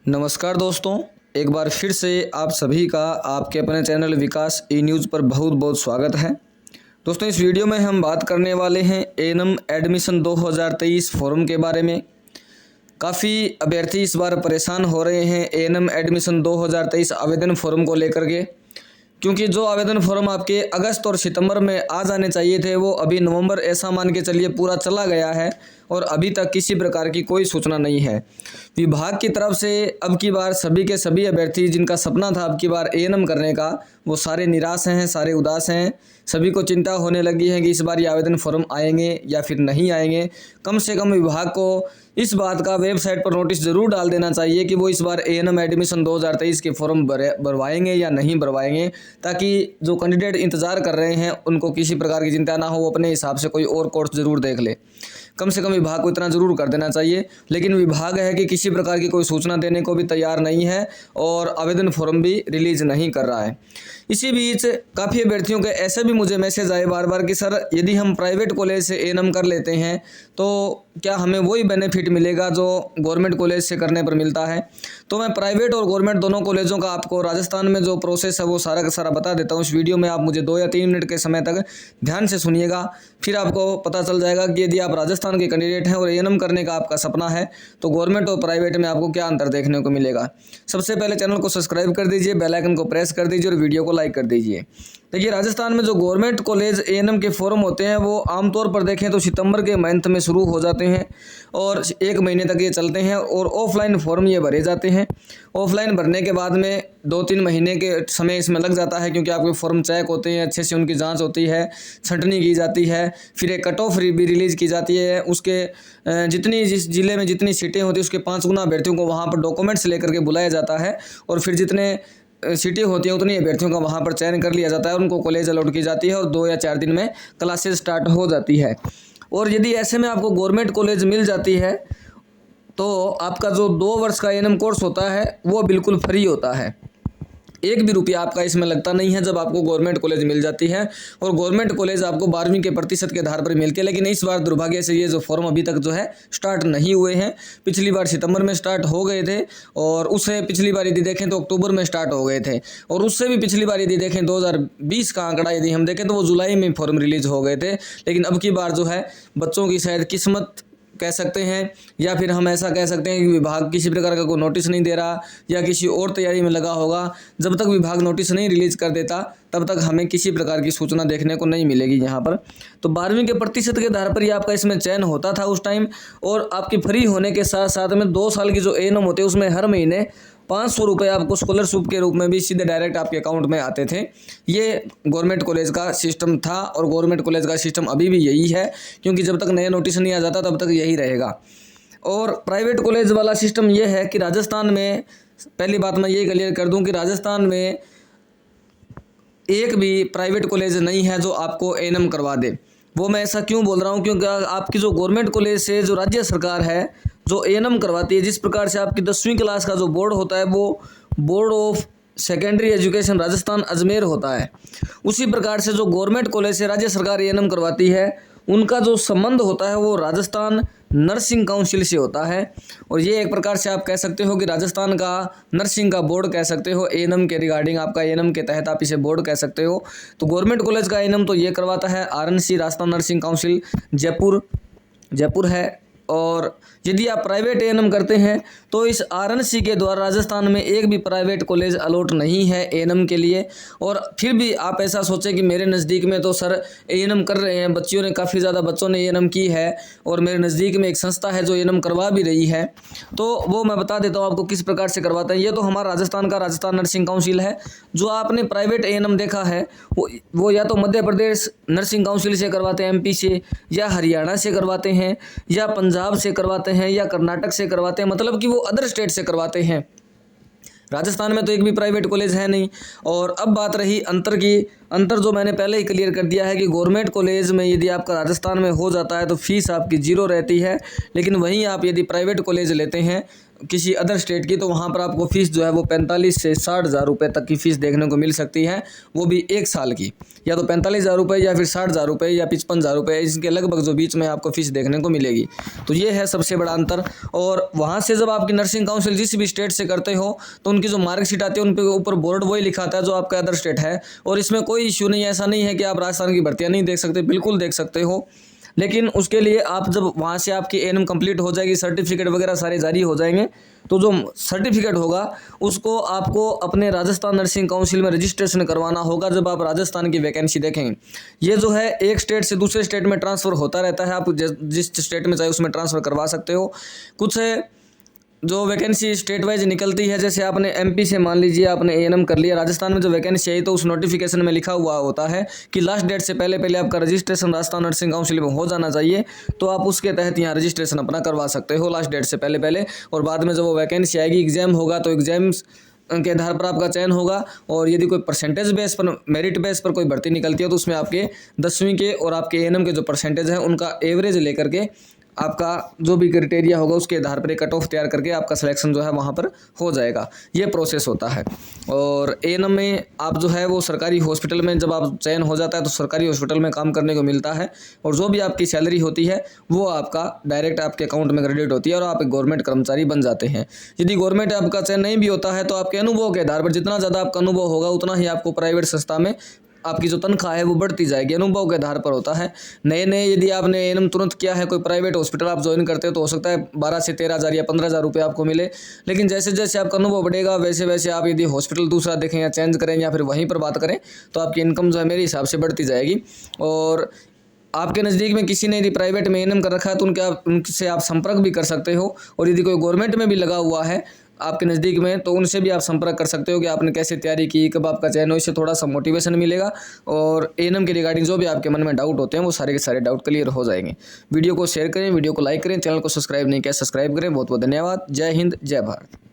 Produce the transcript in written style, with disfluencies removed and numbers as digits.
नमस्कार दोस्तों, एक बार फिर से आप सभी का आपके अपने चैनल विकास ई न्यूज़ पर बहुत बहुत स्वागत है। दोस्तों, इस वीडियो में हम बात करने वाले हैं एएनएम एडमिशन 2023 फॉर्म के बारे में। काफ़ी अभ्यर्थी इस बार परेशान हो रहे हैं एएनएम एडमिशन 2023 आवेदन फॉर्म को लेकर के, क्योंकि जो आवेदन फॉर्म आपके अगस्त और सितंबर में आ जाने चाहिए थे वो अभी नवंबर ऐसा मान के चलिए पूरा चला गया है और अभी तक किसी प्रकार की कोई सूचना नहीं है। विभाग की तरफ से अब की बार सभी के सभी अभ्यर्थी जिनका सपना था अब की बार एएनएम करने का, वो सारे निराश हैं, सारे उदास हैं। सभी को चिंता होने लगी है कि इस बार ये आवेदन फॉर्म आएंगे या फिर नहीं आएंगे। कम से कम विभाग को इस बात का वेबसाइट पर नोटिस ज़रूर डाल देना चाहिए कि वो इस बार एएनएम एडमिशन 2023 के फॉर्म भरवाएंगे या नहीं भरवाएंगे, ताकि जो कैंडिडेट इंतज़ार कर रहे हैं उनको किसी प्रकार की चिंता ना हो, वो अपने हिसाब से कोई और कोर्स ज़रूर देख ले। कम से कम विभाग को इतना ज़रूर कर देना चाहिए। लेकिन विभाग है कि किसी प्रकार की कोई सूचना देने को भी तैयार नहीं है और आवेदन फॉर्म भी रिलीज़ नहीं कर रहा है। इसी बीच काफ़ी अभ्यर्थियों के ऐसे भी मुझे मैसेज आए बार बार कि सर, यदि हम प्राइवेट कॉलेज से एएनएम कर लेते हैं तो क्या हमें वही बेनिफिट मिलेगा जो गवर्नमेंट कॉलेज से करने पर मिलता है। तो मैं प्राइवेट और गवर्नमेंट दोनों कॉलेजों का आपको राजस्थान में जो प्रोसेस है वो सारा का सारा बता देता हूँ। इस वीडियो में आप मुझे 2 या 3 मिनट के समय तक ध्यान से सुनिएगा, फिर आपको पता चल जाएगा कि यदि आप राजस्थान के कैंडिडेट हैं और एएनएम करने का आपका सपना है तो गवर्नमेंट और प्राइवेट में आपको क्या अंतर देखने को मिलेगा। सबसे पहले चैनल को सब्सक्राइब कर दीजिए, बेल आइकन को प्रेस कर दीजिए और वीडियो को लाइक कर दीजिए। देखिए, राजस्थान में जो गवर्नमेंट कॉलेज एएनएम के फॉर्म होते हैं वो आमतौर पर देखें तो सितंबर के मंथ में शुरू हो जाते हैं और 1 महीने तक ये चलते हैं और ऑफलाइन फॉर्म ये भरे जाते हैं। ऑफलाइन भरने के बाद में 2-3 महीने के समय इसमें लग जाता है, क्योंकि आपके फॉर्म चेक होते हैं, अच्छे से उनकी जांच होती है, छंटनी की जाती है, फिर एक कट ऑफ भी रिलीज़ की जाती है। उसके जिस जिले में जितनी सीटें होती है उसके 5 गुना अभ्यर्थियों को वहाँ पर डॉक्यूमेंट्स लेकर के बुलाया जाता है और फिर जितने सीटें होती हैं उतनी अभ्यर्थियों का वहाँ पर चयन कर लिया जाता है, उनको कॉलेज अलॉट की जाती है और 2 या 4 दिन में क्लासेस स्टार्ट हो जाती है। और यदि ऐसे में आपको गवर्नमेंट कॉलेज मिल जाती है तो आपका जो 2 वर्ष का एएनएम कोर्स होता है वो बिल्कुल फ्री होता है। 1 भी रुपया आपका इसमें लगता नहीं है जब आपको गवर्नमेंट कॉलेज मिल जाती है। और गवर्नमेंट कॉलेज आपको 12वीं के प्रतिशत के आधार पर मिलती है। लेकिन इस बार दुर्भाग्य से ये जो फॉर्म अभी तक जो है स्टार्ट नहीं हुए हैं। पिछली बार सितंबर में स्टार्ट हो गए थे और उससे पिछली बार यदि देखें तो अक्टूबर में स्टार्ट हो गए थे और उससे भी पिछली बार यदि देखें 2020 का आंकड़ा यदि हम देखें तो वो जुलाई में फॉर्म रिलीज़ हो गए थे। लेकिन अब की बार जो है बच्चों की शायद किस्मत कह सकते हैं या फिर हम ऐसा कह सकते हैं कि विभाग किसी प्रकार का कोई नोटिस नहीं दे रहा या किसी और तैयारी में लगा होगा। जब तक विभाग नोटिस नहीं रिलीज़ कर देता तब तक हमें किसी प्रकार की सूचना देखने को नहीं मिलेगी यहाँ पर। तो 12वीं के प्रतिशत के आधार पर ही आपका इसमें चयन होता था उस टाइम। और आपकी फ्री होने के साथ साथ में 2 साल की जो एएनएम होते हैं उसमें हर महीने 500 रुपये आपको स्कॉलरशिप के रूप में भी सीधे डायरेक्ट आपके अकाउंट में आते थे। ये गवर्नमेंट कॉलेज का सिस्टम था और गवर्नमेंट कॉलेज का सिस्टम अभी भी यही है, क्योंकि जब तक नया नोटिस नहीं आ जाता तब तक यही रहेगा। और प्राइवेट कॉलेज वाला सिस्टम ये है कि राजस्थान में, पहली बात मैं ये क्लियर कर दूं कि राजस्थान में एक भी प्राइवेट कॉलेज नहीं है जो आपको एएनएम करवा दे। वो मैं ऐसा क्यों बोल रहा हूँ, क्योंकि आपकी जो गवर्नमेंट कॉलेज से जो राज्य सरकार है जो एएनएम करवाती है, जिस प्रकार से आपकी 10वीं क्लास का जो बोर्ड होता है वो board of secondary education Rajasthan Ajmer होता है, उसी प्रकार से जो गवर्नमेंट कॉलेज से राज्य सरकार एएनएम करवाती है उनका जो संबंध होता है वो राजस्थान नर्सिंग काउंसिल से होता है। और ये एक प्रकार से आप कह सकते हो कि राजस्थान का नर्सिंग का बोर्ड कह सकते हो। एएनएम के रिगार्डिंग आपका एएनएम के तहत आप इसे बोर्ड कह सकते हो। तो गवर्नमेंट कॉलेज का एएनएम तो ये करवाता है RNC, Rajasthan nursing council Jaipur है। और यदि आप प्राइवेट एएनएम करते हैं तो इस आरएनसी के द्वारा राजस्थान में एक भी प्राइवेट कॉलेज अलॉट नहीं है एएनएम के लिए। और फिर भी आप ऐसा सोचें कि मेरे नज़दीक में तो सर एएनएम कर रहे हैं, बच्चियों ने काफ़ी ज़्यादा बच्चों ने एएनएम की है और मेरे नज़दीक में एक संस्था है जो एएनएम करवा भी रही है। तो वो मैं बता देता हूँ आपको किस प्रकार से करवाते हैं। ये तो हमारा राजस्थान का राजस्थान नर्सिंग काउंसिल है। जो आपने प्राइवेट एएनएम देखा है वो या तो मध्य प्रदेश नर्सिंग काउंसिल से करवाते हैं एमपी से, या हरियाणा से करवाते हैं, या पंजाब से करवाते हैं, या कर्नाटक से करवाते हैं, मतलब कि वो अदर स्टेट से करवाते हैं। राजस्थान में तो एक भी प्राइवेट कॉलेज है नहीं। और अब बात रही अंतर की, अंतर जो मैंने पहले ही क्लियर कर दिया है कि गवर्नमेंट कॉलेज में यदि आपका राजस्थान में हो जाता है तो फीस आपकी 0 रहती है। लेकिन वहीं आप यदि प्राइवेट कॉलेज लेते हैं किसी अदर स्टेट की, तो वहाँ पर आपको फ़ीस जो है वो 45 से 60,000 रुपये तक की फ़ीस देखने को मिल सकती है, वो भी 1 साल की। या तो 45,000 रुपये या फिर 60,000 रुपये या 55,000 रुपये, इसके लगभग जो बीच में आपको फ़ीस देखने को मिलेगी। तो ये है सबसे बड़ा अंतर। और वहाँ से जब आपकी नर्सिंग काउंसिल जिस भी स्टेट से करते हो, तो उनकी जो मार्कशीट आती है उन पे ऊपर बोर्ड वही लिखा आता है जो आपका अदर स्टेट है। और इसमें कोई इश्यू नहीं है, ऐसा नहीं है कि आप राजस्थान की भर्तियाँ नहीं देख सकते, बिल्कुल देख सकते हो। लेकिन उसके लिए आप जब वहाँ से आपकी एएनएम कंप्लीट हो जाएगी, सर्टिफिकेट वगैरह सारे जारी हो जाएंगे, तो जो सर्टिफिकेट होगा उसको आपको अपने राजस्थान नर्सिंग काउंसिल में रजिस्ट्रेशन करवाना होगा जब आप राजस्थान की वैकेंसी देखेंगे। ये जो है एक स्टेट से दूसरे स्टेट में ट्रांसफ़र होता रहता है, आप जिस स्टेट में चाहे उसमें ट्रांसफ़र करवा सकते हो। कुछ जो वैकेंसी स्टेट वाइज निकलती है, जैसे आपने एमपी से मान लीजिए आपने एएनएम कर लिया, राजस्थान में जो वैकेंसी आई तो उस नोटिफिकेशन में लिखा हुआ होता है कि लास्ट डेट से पहले पहले आपका रजिस्ट्रेशन राजस्थान नर्सिंग काउंसिल में हो जाना चाहिए, तो आप उसके तहत यहाँ रजिस्ट्रेशन अपना करवा सकते हो लास्ट डेट से पहले पहले। और बाद में जब वो वैकेंसी आएगी, एग्जाम होगा, तो एग्जाम्स के आधार पर आपका चयन होगा। और यदि कोई परसेंटेज बेस पर, मेरिट बेस पर कोई भर्ती निकलती है, तो उसमें आपके 10वीं के और आपके एएनएम के जो परसेंटेज है उनका एवरेज लेकर के आपका जो भी क्राइटेरिया होगा उसके आधार पर एक कट ऑफ तैयार करके आपका सिलेक्शन जो है वहाँ पर हो जाएगा। ये प्रोसेस होता है। और एएनएम में आप जो है वो सरकारी हॉस्पिटल में जब आप चयन हो जाता है तो सरकारी हॉस्पिटल में काम करने को मिलता है, और जो भी आपकी सैलरी होती है वो आपका डायरेक्ट आपके अकाउंट में क्रेडिट होती है और आप एक गवर्नमेंट कर्मचारी बन जाते हैं। यदि गवर्नमेंट आपका चयन नहीं भी होता है तो आपके अनुभव के आधार पर जितना ज़्यादा आपका अनुभव होगा उतना ही आपको प्राइवेट संस्था में आपकी जो तनख्वाह है वो बढ़ती जाएगी, अनुभव के आधार पर होता है। नए यदि आपने एएनएम तुरंत किया है, कोई प्राइवेट हॉस्पिटल आप ज्वाइन करते हो, तो हो सकता है 12 से 13,000 या 15,000 रुपये आपको मिले। लेकिन जैसे जैसे आपका अनुभव बढ़ेगा वैसे वैसे आप यदि हॉस्पिटल दूसरा देखें या चेंज करें या फिर वहीं पर बात करें, तो आपकी इनकम जो है मेरे हिसाब से बढ़ती जाएगी। और आपके नज़दीक में किसी ने यदि प्राइवेट में एएनएम कर रखा है तो उनसे आप संपर्क भी कर सकते हो। और यदि कोई गवर्नमेंट में भी लगा हुआ है आपके नज़दीक में, तो उनसे भी आप संपर्क कर सकते हो कि आपने कैसे तैयारी की, कब आपका चयन हो। इससे थोड़ा सा मोटिवेशन मिलेगा और एएनएम के रिगार्डिंग जो भी आपके मन में डाउट होते हैं वो सारे के सारे डाउट क्लियर हो जाएंगे। वीडियो को शेयर करें, वीडियो को लाइक करें, चैनल को सब्सक्राइब नहीं किया सब्सक्राइब करें। बहुत बहुत धन्यवाद। जय हिंद, जय भारत।